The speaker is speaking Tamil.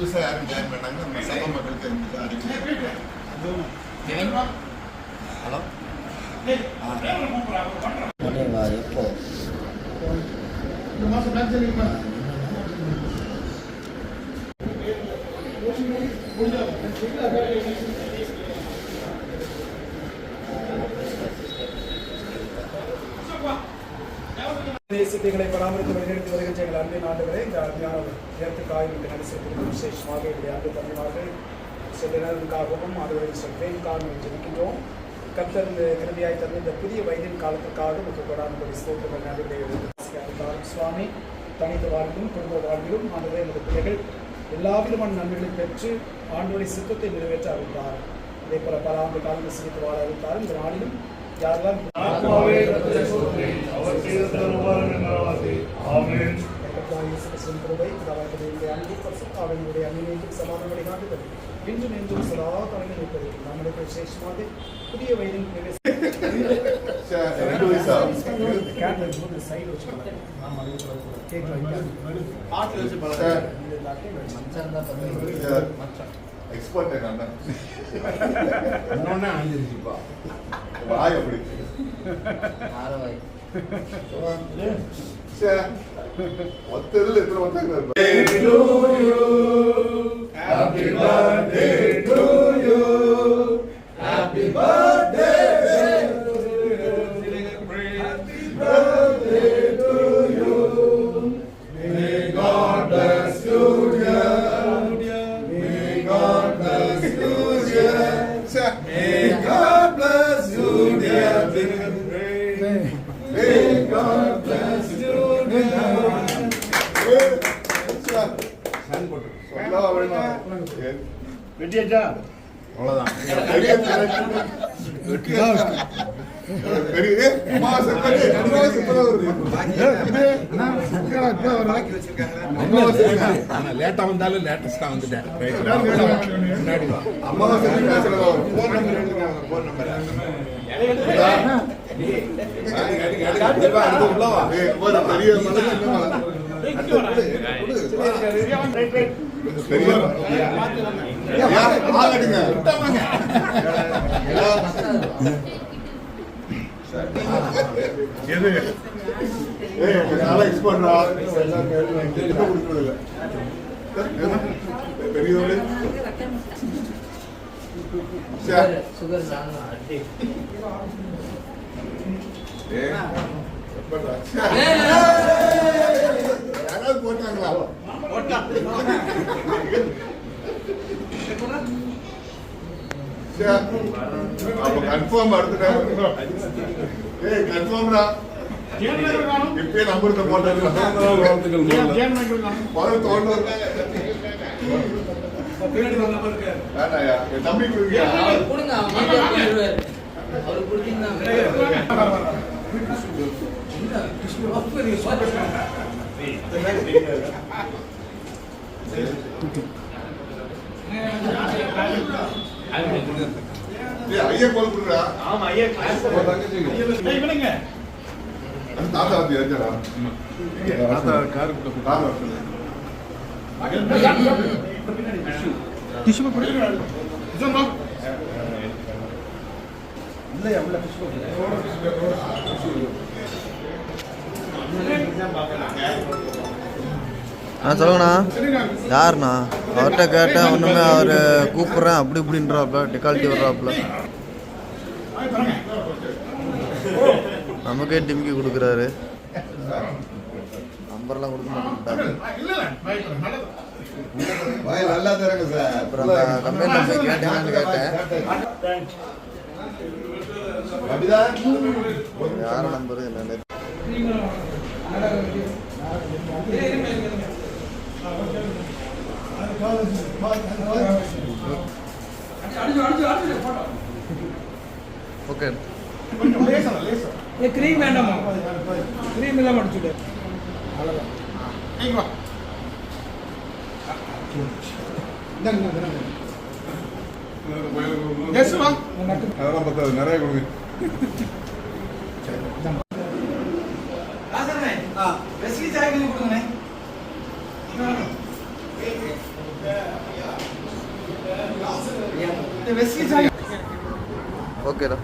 புதுசாக யாரும் ஜாயின் பண்ணாங்க நம்ம சபை மக்களுக்கு ஹலோ எப்போ தேசியங்களை பராமரித்து வழிநடத்தி வருகின்ற எங்கள் அன்பின் ஆண்டுகளை இந்த அருமையான நேரத்துக்காக எங்களுக்கு நன்றி செலுத்துவது விசேஷமாக என்னுடைய அன்பு தமிழ்நாடு செல்லினருக்காகவும் ஆண்டுகளின் செல்வேனுக்காக ஜெபிக்கின்றோம். கர்த்தர் இந்த கிருதியாய் தந்த இந்த புதிய வயதின் காலத்துக்காக நமக்கு கொடாமல் ஸ்தோத்திரங்கள் நன்றிகளை சுவாமி தனித்த வாழ்விலும் குடும்ப வாழ்விலும் ஆண்டுகளை நமது பிள்ளைகள் எல்லா விதமான நன்மைகளையும் பெற்று ஆண்டோடைய சித்தத்தை நிறைவேற்ற அறிவித்தார். அதே போல பல ஆண்டு காலம் சிரித்து வாழ அறிவித்தார். இந்த நாளிலும் யாரெல்லாம் சமாதானம் இன்றும் என்றும் சதா தலைமை இருப்பது நம்மளுக்கு விசேஷமாக புதிய வயதின் சைடு எக்ஸ்பர்ட் ஆஞ்சிருச்சுப்பா வாய் அப்படி ஒத்தரில் எத்தனை ஒத்தங்க Happy birthday to you. Happy birthday to you. Happy birthday to you. May God bless you, dear. May God bless you, dear. May God bless you, dear. May God bless you, dear. வெட்டியாச்சா அவ்வளவுதான் லேட்டா வந்தாலும் லேட்டஸ்டா வந்துட்டேன் போட்டாங்களா அப்ப கன்ஃபார்ம் அடுத்த கன்ஃபார்ம்ரா இப்பயே நம்பர் போட்டாங்க தம்பி ஐயா கோல் கொடுக்குறா. ஆமா ஐயா கிளாஸ் இவனுங்க தாத்தா வந்து ஏஞ்சடா தாத்தா கார் கொடுத்து கார் வரல டிஷ்யூ போடுங்க ஜோமா இல்ல அவ்வளவு டிஷ்யூ சொல்லுங்கண்ணா. யாருண்ணா? அவர்கிட்ட கேட்டேன், ஒன்றுமே அவர் கூப்பிட்றேன் அப்படி இப்படின்றாப்புல, டெக்காலிட்டி வர்றாப்புல. நமக்கே டிமிக்கி கொடுக்குறாரு. நம்பர்லாம் கொடுக்க மாட்டேன்ட்டாரு. அப்புறம் அந்த கம்பெனியில் போய் கேட்டேன்னு கேட்டேன். யார் நம்பரு என்னன்னு ஓகே. கிரீம் வேண்டாமா? கிரீம் எல்லாம் அடிச்சுடு. அவ்வளோதான். அதெல்லாம் பத்தாது, நிறைய கொடுங்க. வெஸ்லி சாய் கொடுங்க. ஓகேடா.